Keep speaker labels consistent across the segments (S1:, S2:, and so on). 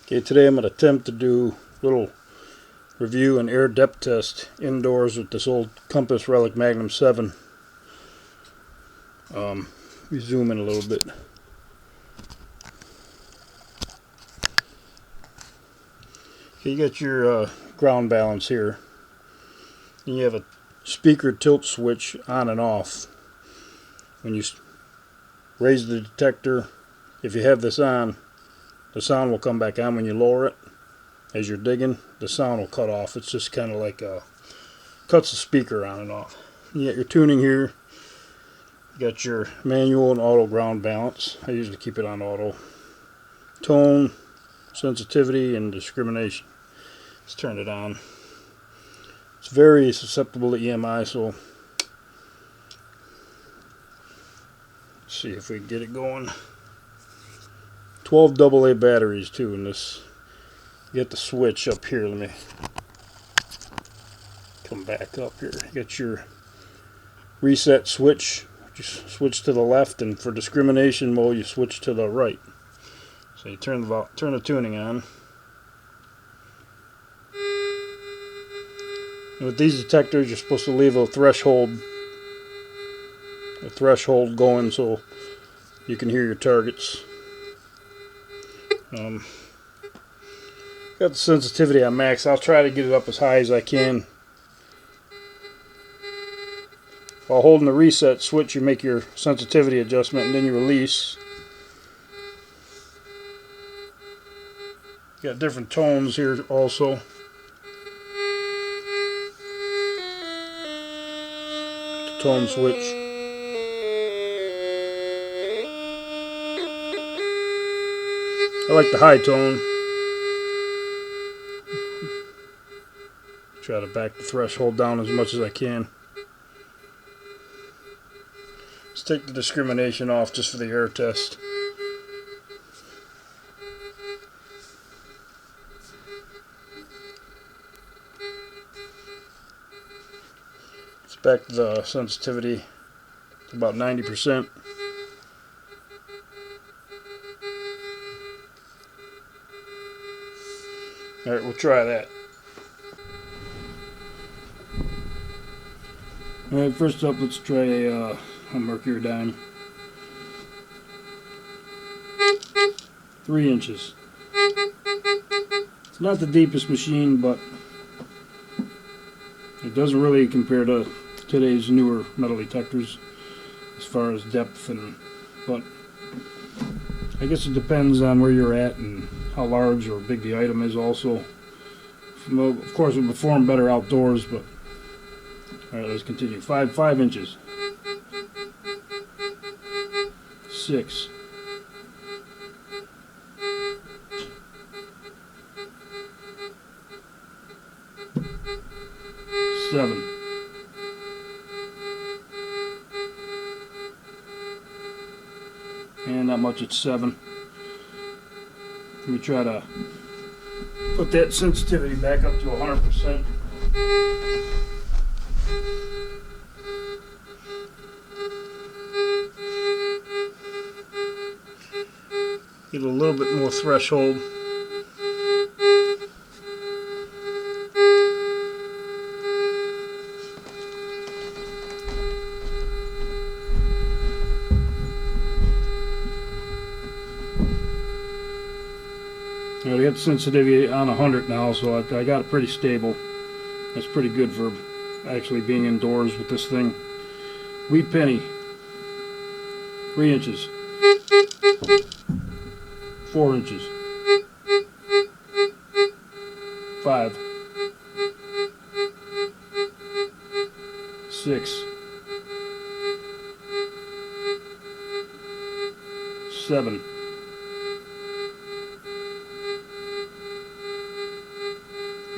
S1: Okay, today I'm going to attempt to do a little review and air depth test indoors with this old Compass Relic Magnum 7. We zoom in a little bit. Okay, you got your ground balance here. And you have a speaker tilt switch on and off. When you raise the detector, if you have this on, the sound will come back on. When you lower it, as you're digging, the sound will cut off. It's just kind of like cuts the speaker on and off. You got your tuning here. You got your manual and auto ground balance. I usually keep it on auto. Tone, sensitivity, and discrimination. Let's turn it on. It's very susceptible to EMI, so let's see if we can get it going. 12 AA batteries too in this. You get the switch up here. Let me come back up here. You got your reset switch. Just switch to the left, and for discrimination mode you switch to the right. So you turn the tuning on. And with these detectors, you're supposed to leave a threshold going so you can hear your targets. Got the sensitivity on max. I'll try to get it up as high as I can. While holding the reset switch, you make your sensitivity adjustment and then you release. Got different tones here also. The tone switch. I like the high tone. Try to back the threshold down as much as I can. Let's take the discrimination off just for the air test. Let's back the sensitivity to about 90%. Alright, we'll try that. Alright, first up, let's try a mercury dime. 3 inches. It's not the deepest machine, but it doesn't really compare to today's newer metal detectors as far as depth, but I guess it depends on where you're at and how large or big the item is also. Well, of course it would perform better outdoors, but alright, let's continue. 5 inches. 6. 7. 'And not much at 7. Let me try to put that sensitivity back up to 100%. Get a little bit more threshold. I got the sensitivity on 100 now, so I got it pretty stable. That's pretty good for actually being indoors with this thing. Wheat penny. 3 inches. 4 inches. 5. 6. 7.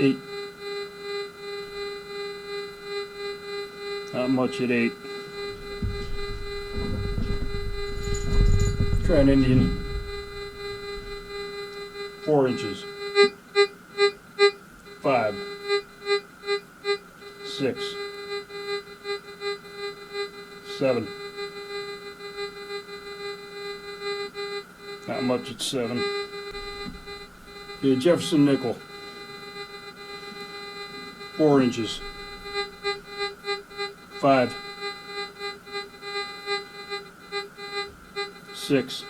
S1: 8. Not much at 8. Try an Indian. 4 inches. 5. 6. 7. Not much at 7. The Jefferson nickel, 4 inches, 5, 6,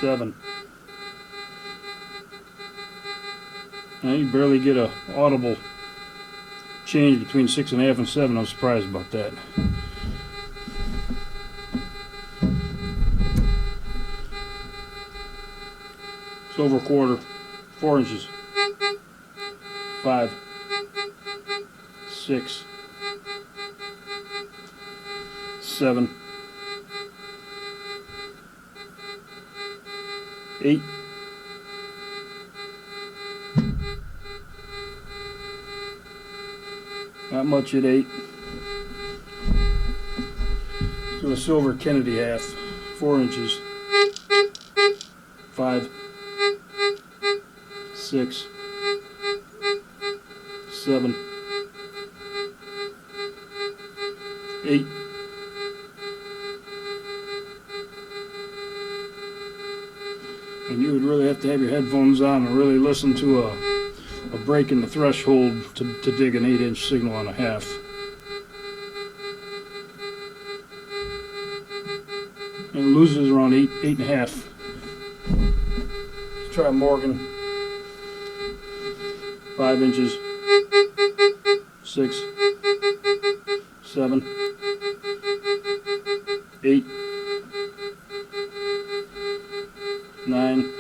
S1: 7. Now you barely get a audible change between 6.5 and 7. I'm surprised about that. Silver quarter, 4 inches, 5, 6, 7, 8, 'Not much at 8. Let's do a silver Kennedy half, 4 inches, 5, 6, 7, 8, 'And you would really have to have your headphones on and really listen to a break in the threshold to dig an 8-inch signal on a half. And it loses around 8.5. Let's try Morgan. 5 inches, 6, 7, 8, 9,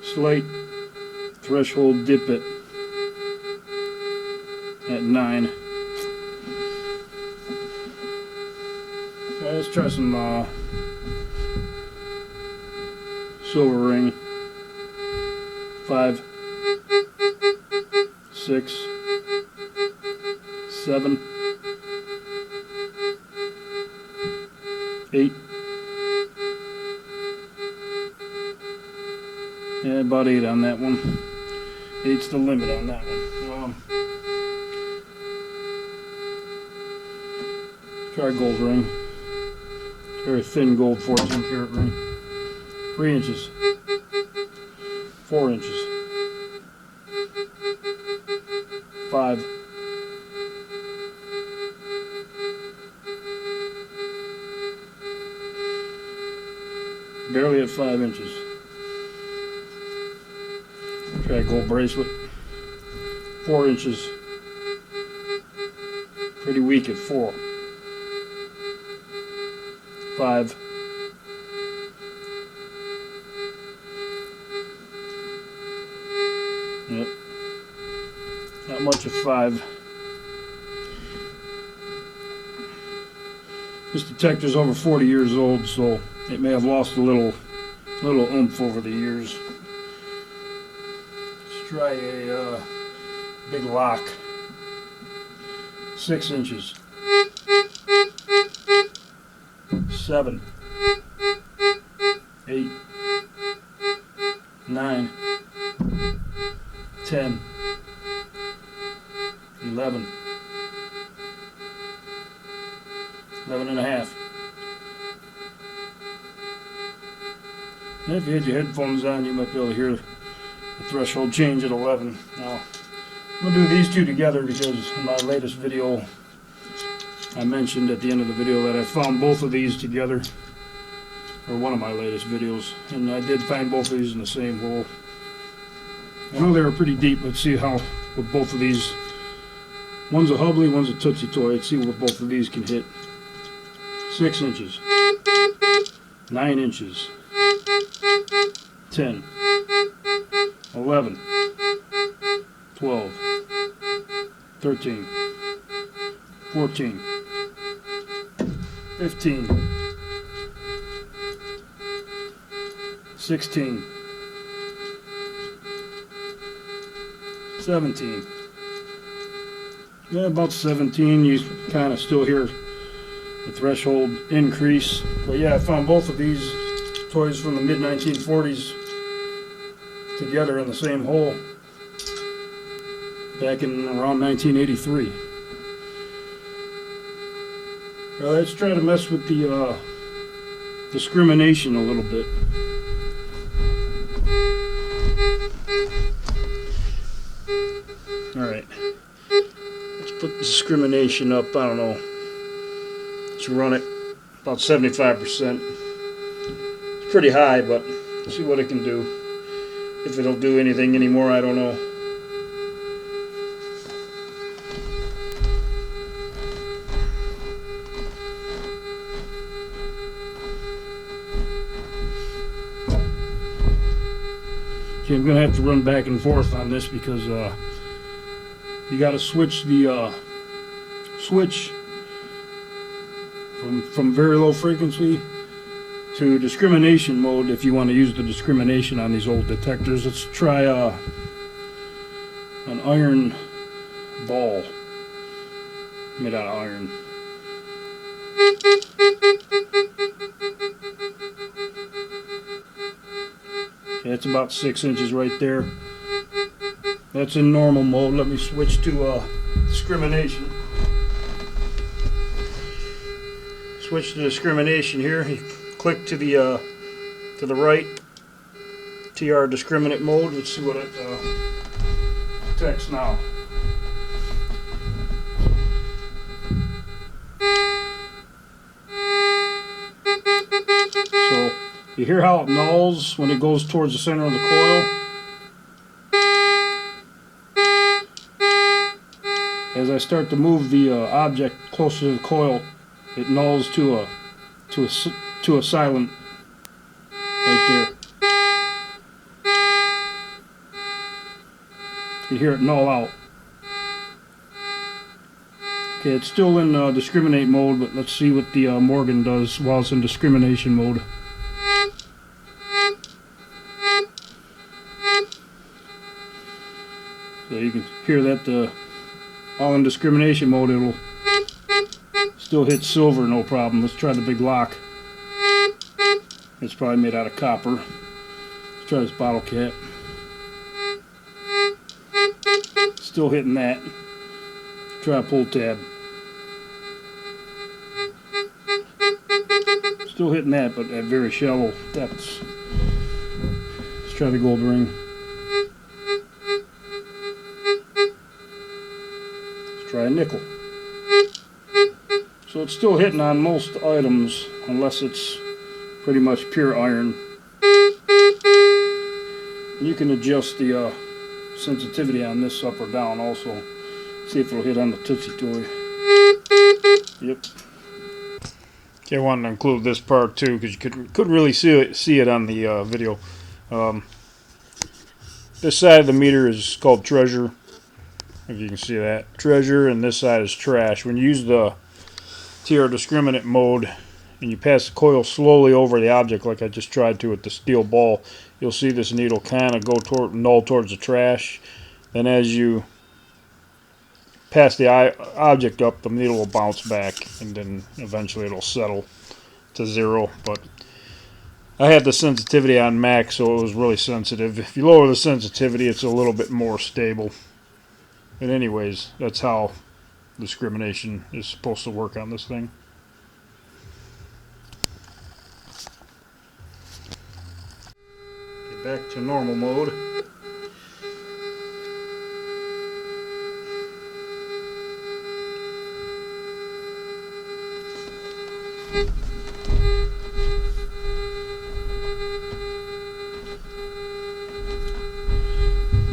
S1: 'Slight threshold dip it at 9. Let's try some silver ring. 5, 6, 7, 8. Yeah, about 8 on that one. 8's the limit on that one. Try gold ring. Very thin gold 14 karat ring. 3 inches. 4 inches. 5. 'Barely at 5 inches. Try a gold bracelet. 4 inches. Pretty weak at 4. 5. Yep. Not much at 5. This detector's over 40 years old, so it may have lost a little oomph over the years. Let's try a big lock. 6 inches. 7, 8, 9, 10, 11, 11.5. And if you had your headphones on, you might be able to hear the threshold change at 11. Now, I'm going to do these two together because in my latest video, I mentioned at the end of the video that I found both of these together, or one of my latest videos, and I did find both of these in the same hole. I know they were pretty deep. Let's see how with both of these. One's a Hubley, one's a Tootsie Toy. Let's see what both of these can hit. 6 inches, 9 inches, 10, 11, 12, 13, 14, 15, 16, 17. Yeah, about 17, you kind of still hear the threshold increase. But yeah, I found both of these toys from the mid-1940s together in the same hole back in around 1983. Well, let's try to mess with the discrimination a little bit. Alright, let's put discrimination up, I don't know, let's run it about 75%. It's pretty high, but see what it can do. If it'll do anything anymore, I don't know. See, I'm going to have to run back and forth on this because you got to switch the switch from very low frequency to discrimination mode if you want to use the discrimination on these old detectors. Let's try an iron ball made out of iron. Okay, that's about 6 inches right there. That's in normal mode. Let me switch to discrimination. Switch to discrimination here. You click to the right. TR discriminate mode. Let's see what it detects now. So you hear how it nulls when it goes towards the center of the coil. As I start to move the object closer to the coil, it nulls to a silent right there. You hear it null out. Okay, it's still in discriminate mode, but let's see what the Morgan does while it's in discrimination mode. So you can hear that all in discrimination mode, it'll still hit silver no problem. Let's try the big lock. It's probably made out of copper. Let's try this bottle cap. Still hitting that. Let's try a pull tab. Still hitting that, but at very shallow depths. Let's try the gold ring. Let's try a nickel. So it's still hitting on most items, unless it's pretty much pure iron. You can adjust the sensitivity on this up or down also. See if it'll hit on the Tootsie Toy. Yep. Okay, I wanted to include this part too because you couldn't really see it on the video. This side of the meter is called treasure, if you can see that. Treasure, and this side is trash. When you use the TR discriminate mode and you pass the coil slowly over the object like I just tried to with the steel ball, you'll see this needle kind of go null towards the trash. Then as you pass the object up, the needle will bounce back and then eventually it'll settle to 0. But I had the sensitivity on max, so it was really sensitive. If you lower the sensitivity, it's a little bit more stable. But anyways, that's how discrimination is supposed to work on this thing. Get back to normal mode.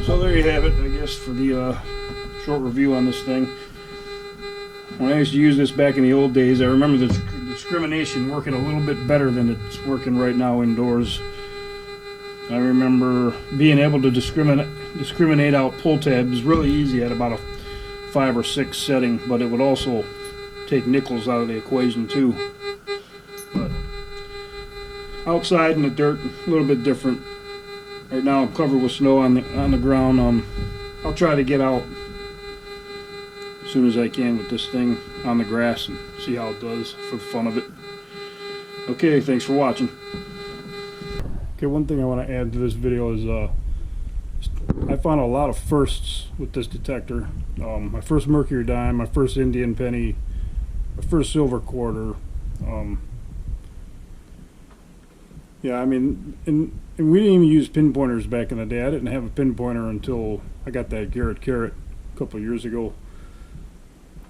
S1: So there you have it, I guess, for the short review on this thing. When I used to use this back in the old days, I remember the discrimination working a little bit better than it's working right now indoors. I remember being able to discriminate out pull tabs really easy at about a 5 or 6 setting, but it would also take nickels out of the equation too. But outside in the dirt, a little bit different. Right now I'm covered with snow on the ground. I'll try to get out as soon as I can with this thing on the grass and see how it does for the fun of it. Okay, thanks for watching. Okay, one thing I want to add to this video is I found a lot of firsts with this detector. My first mercury dime, my first Indian penny, my first silver quarter. Yeah, I mean, and we didn't even use pinpointers back in the day. I didn't have a pinpointer until I got that Garrett a couple of years ago.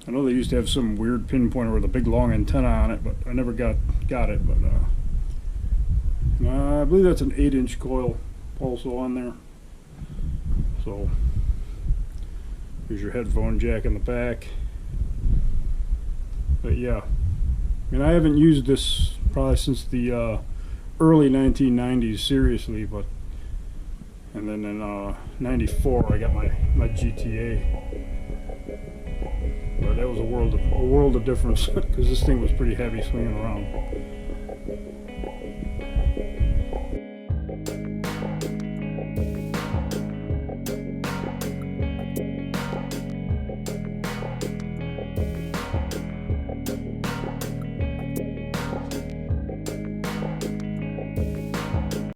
S1: I know they used to have some weird pinpointer with a big long antenna on it, but I never got it. But I believe that's an 8-inch coil also on there. So here's your headphone jack in the back. But yeah, I mean, I haven't used this probably since the early 1990s seriously, but and then in '94 I got my GTA. But that was a world of difference because this thing was pretty heavy swinging around.